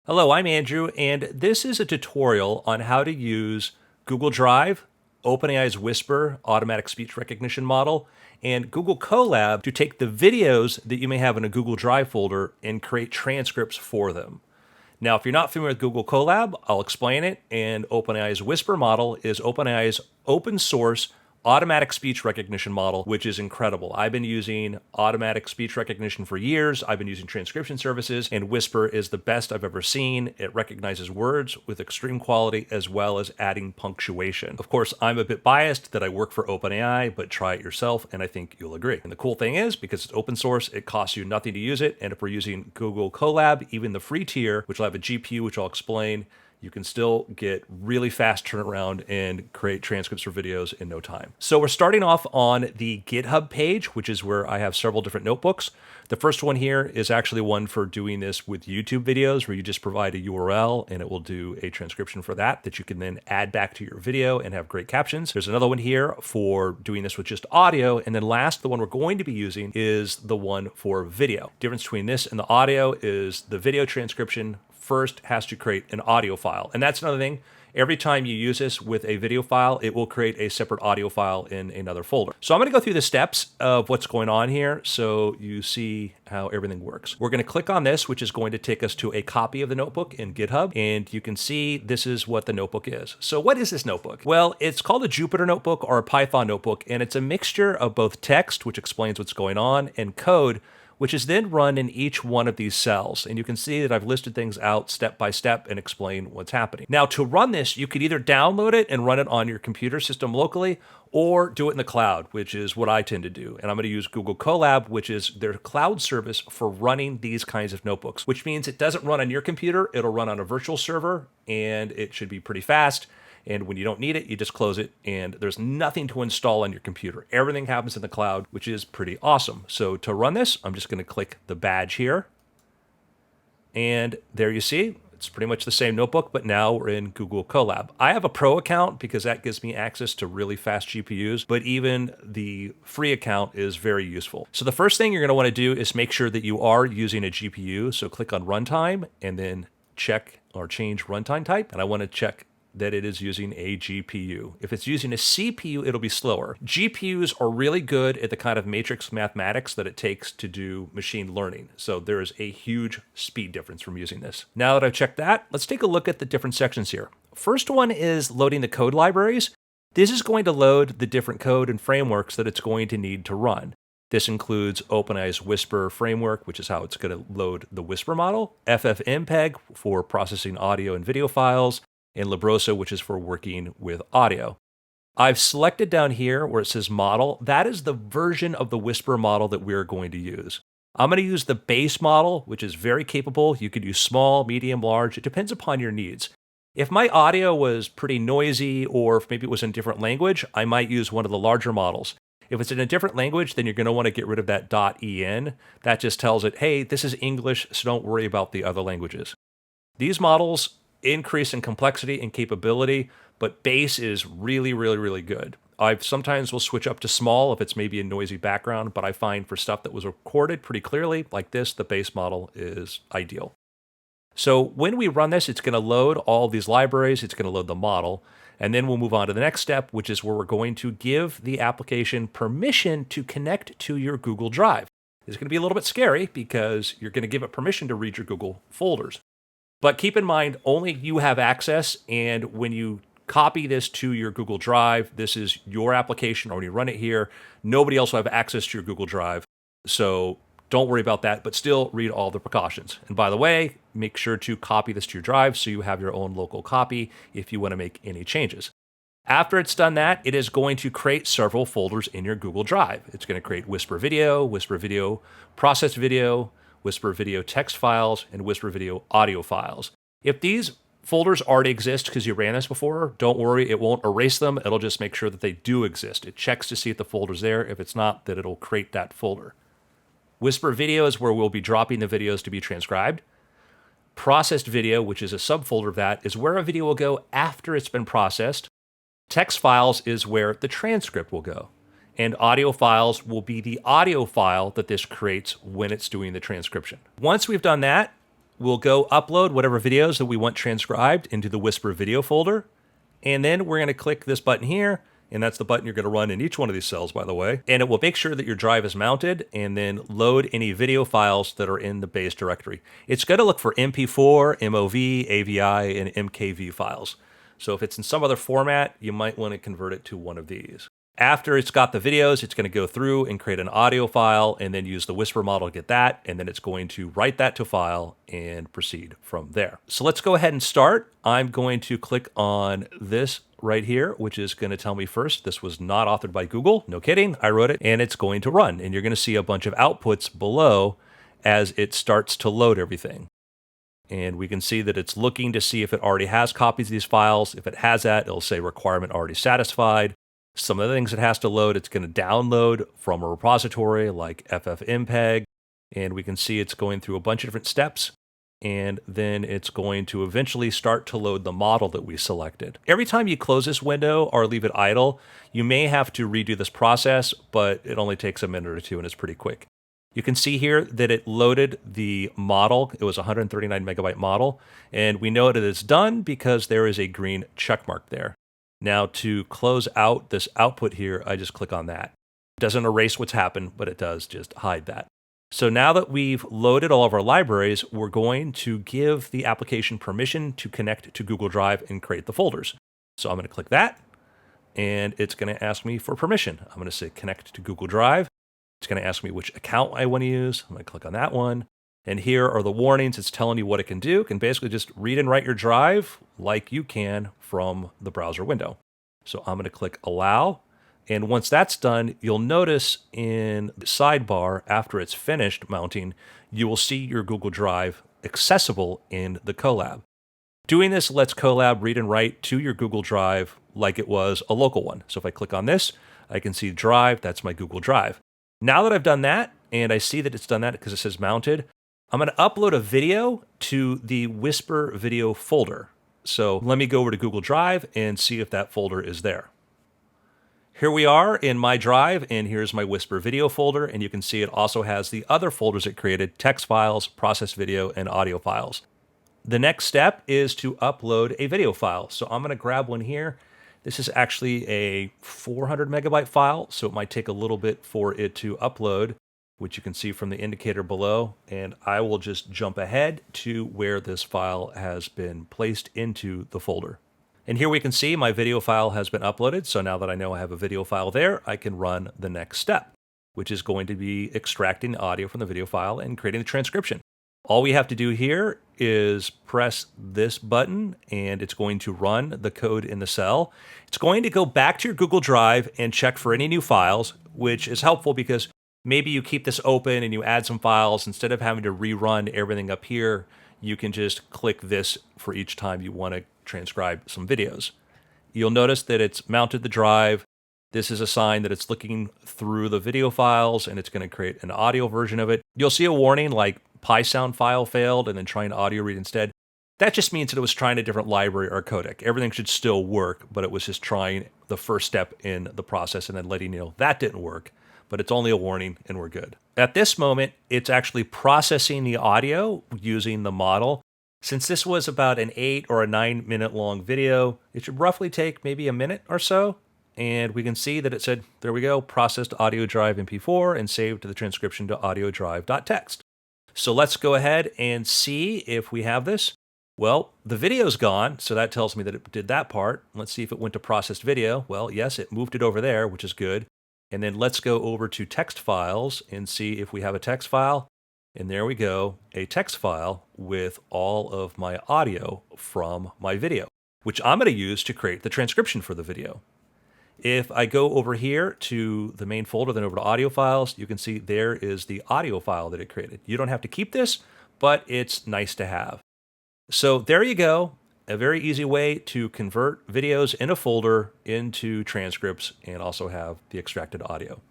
Hello, I'm Andrew, and this is a tutorial on how to use Google Drive, OpenAI's Whisper automatic speech recognition model, and Google Colab to take the videos that you may have in a Google Drive folder and create transcripts for them. Now, if you're not familiar with Google Colab, I'll explain it, and OpenAI's Whisper model is OpenAI's open source automatic speech recognition model, which is incredible. I've been using automatic speech recognition for years. I've been using transcription services, and Whisper is the best I've ever seen. It recognizes words with extreme quality as well as adding punctuation. Of course, I'm a bit biased that I work for OpenAI, but try it yourself and I think you'll agree. And the cool thing is, because it's open source, it costs you nothing to use it. And if we're using Google Colab, even the free tier, which will have a GPU, which I'll explain, you can still get really fast turnaround and create transcripts for videos in no time. So we're starting off on the GitHub page, which is where I have several different notebooks. The first one here is actually one for doing this with YouTube videos, where you just provide a URL and it will do a transcription for that you can then add back to your video and have great captions. There's another one here for doing this with just audio. And then last, the one we're going to be using is the one for video. Difference between this and the audio is the video transcription first has to create an audio file. And that's another thing. Every time you use this with a video file, it will create a separate audio file in another folder. So I'm going to go through the steps of what's going on here so you see how everything works. We're going to click on this, which is going to take us to a copy of the notebook in GitHub. And you can see this is what the notebook is. So what is this notebook? Well, it's called a Jupyter notebook or a Python notebook, and it's a mixture of both text, which explains what's going on, and code, which is then run in each one of these cells. And you can see that I've listed things out step by step and explain what's happening. Now, to run this, you could either download it and run it on your computer system locally, or do it in the cloud, which is what I tend to do. And I'm going to use Google Colab, which is their cloud service for running these kinds of notebooks, which means it doesn't run on your computer. It'll run on a virtual server, and it should be pretty fast. And when you don't need it, you just close it, and there's nothing to install on your computer. Everything happens in the cloud, which is pretty awesome. So to run this, I'm just going to click the badge here. And there you see, it's pretty much the same notebook, but now we're in Google Colab. I have a pro account because that gives me access to really fast GPUs, but even the free account is very useful. So the first thing you're going to want to do is make sure that you are using a GPU. So click on Runtime and then check or change runtime type. And I want to check that it is using a GPU. If it's using a CPU, it'll be slower. GPUs are really good at the kind of matrix mathematics that it takes to do machine learning. So there is a huge speed difference from using this. Now that I've checked that, let's take a look at the different sections here. First one is loading the code libraries. This is going to load the different code and frameworks that it's going to need to run. This includes OpenAI's Whisper framework, which is how it's going to load the Whisper model, FFmpeg for processing audio and video files, and Librosa, which is for working with audio. I've selected down here where it says model. That is the version of the Whisper model that we're going to use. I'm going to use the base model, which is very capable. You could use small, medium, large. It depends upon your needs. If my audio was pretty noisy, or if maybe it was in a different language, I might use one of the larger models. If it's in a different language, then you're going to want to get rid of that .en. That just tells it, hey, this is English, so don't worry about the other languages. These models increase in complexity and capability, but base is really, really, really good. I sometimes will switch up to small if it's maybe a noisy background, but I find for stuff that was recorded pretty clearly, like this, the base model is ideal. So when we run this, it's going to load all these libraries, it's going to load the model, and then we'll move on to the next step, which is where we're going to give the application permission to connect to your Google Drive. It's going to be a little bit scary because you're going to give it permission to read your Google folders. But keep in mind, only you have access, and when you copy this to your Google Drive, this is your application, or when you run it here, nobody else will have access to your Google Drive. So don't worry about that, but still read all the precautions. And by the way, make sure to copy this to your drive so you have your own local copy if you want to make any changes. After it's done that, it is going to create several folders in your Google Drive. It's going to create Whisper Video, Processed Video, Whisper Video text files, and Whisper Video audio files. If these folders already exist because you ran this before, don't worry, it won't erase them. It'll just make sure that they do exist. It checks to see if the folder's there. If it's not, then it'll create that folder. Whisper Video is where we'll be dropping the videos to be transcribed. Processed Video, which is a subfolder of that, is where a video will go after it's been processed. Text files is where the transcript will go. And audio files will be the audio file that this creates when it's doing the transcription. Once we've done that, we'll go upload whatever videos that we want transcribed into the Whisper video folder. And then we're going to click this button here. And that's the button you're going to run in each one of these cells, by the way. And it will make sure that your drive is mounted and then load any video files that are in the base directory. It's going to look for MP4, MOV, AVI, and MKV files. So if it's in some other format, you might want to convert it to one of these. After it's got the videos, it's going to go through and create an audio file and then use the Whisper model to get that. And then it's going to write that to file and proceed from there. So let's go ahead and start. I'm going to click on this right here, which is going to tell me first, this was not authored by Google. No kidding, I wrote it, and it's going to run. And you're going to see a bunch of outputs below as it starts to load everything. And we can see that it's looking to see if it already has copies of these files. If it has that, it'll say requirement already satisfied. Some of the things it has to load, it's going to download from a repository like FFmpeg. And we can see it's going through a bunch of different steps. And then it's going to eventually start to load the model that we selected. Every time you close this window or leave it idle, you may have to redo this process, but it only takes a minute or two and it's pretty quick. You can see here that it loaded the model. It was a 139 megabyte model, and we know that it's done because there is a green check mark there. Now to close out this output here, I just click on that. It doesn't erase what's happened, but it does just hide that. So now that we've loaded all of our libraries, we're going to give the application permission to connect to Google Drive and create the folders. So I'm going to click that, and it's going to ask me for permission. I'm going to say connect to Google Drive. It's going to ask me which account I want to use. I'm going to click on that one. And here are the warnings. It's telling you what it can do. It can basically just read and write your drive like you can from the browser window. So I'm going to click allow. And once that's done, you'll notice in the sidebar, after it's finished mounting, you will see your Google Drive accessible in the Colab. Doing this lets Colab read and write to your Google Drive like it was a local one. So if I click on this, I can see Drive, that's my Google Drive. Now that I've done that, and I see that it's done that because it says mounted, I'm going to upload a video to the Whisper video folder. So let me go over to Google Drive and see if that folder is there. Here we are in my drive, and here's my Whisper video folder, and you can see it also has the other folders it created: text files, processed video, and audio files. The next step is to upload a video file. So I'm going to grab one here. This is actually a 400 megabyte file, so it might take a little bit for it to upload, which you can see from the indicator below, and I will just jump ahead to where this file has been placed into the folder. And here we can see my video file has been uploaded. So now that I know I have a video file there, I can run the next step, which is going to be extracting the audio from the video file and creating the transcription. All we have to do here is press this button, and it's going to run the code in the cell. It's going to go back to your Google Drive and check for any new files, which is helpful because maybe you keep this open and you add some files. Instead of having to rerun everything up here, you can just click this for each time you want to transcribe some videos. You'll notice that it's mounted the drive. This is a sign that it's looking through the video files and it's going to create an audio version of it. You'll see a warning like PySound file failed and then trying to audio read instead. That just means that it was trying a different library or codec. Everything should still work, but it was just trying the first step in the process and then letting you know that didn't work, but it's only a warning and we're good. At this moment, it's actually processing the audio using the model. Since this was about an 8 or a 9 minute long video, it should roughly take maybe a minute or so. And we can see that it said, there we go, processed audio drive MP4 and saved the transcription to audio drive.txt. So let's go ahead and see if we have this. Well, the video's gone, so that tells me that it did that part. Let's see if it went to processed video. Well, yes, it moved it over there, which is good. And then let's go over to text files and see if we have a text file. And there we go, a text file with all of my audio from my video, which I'm going to use to create the transcription for the video. If I go over here to the main folder, then over to audio files, you can see there is the audio file that it created. You don't have to keep this, but it's nice to have. So there you go, a very easy way to convert videos in a folder into transcripts and also have the extracted audio.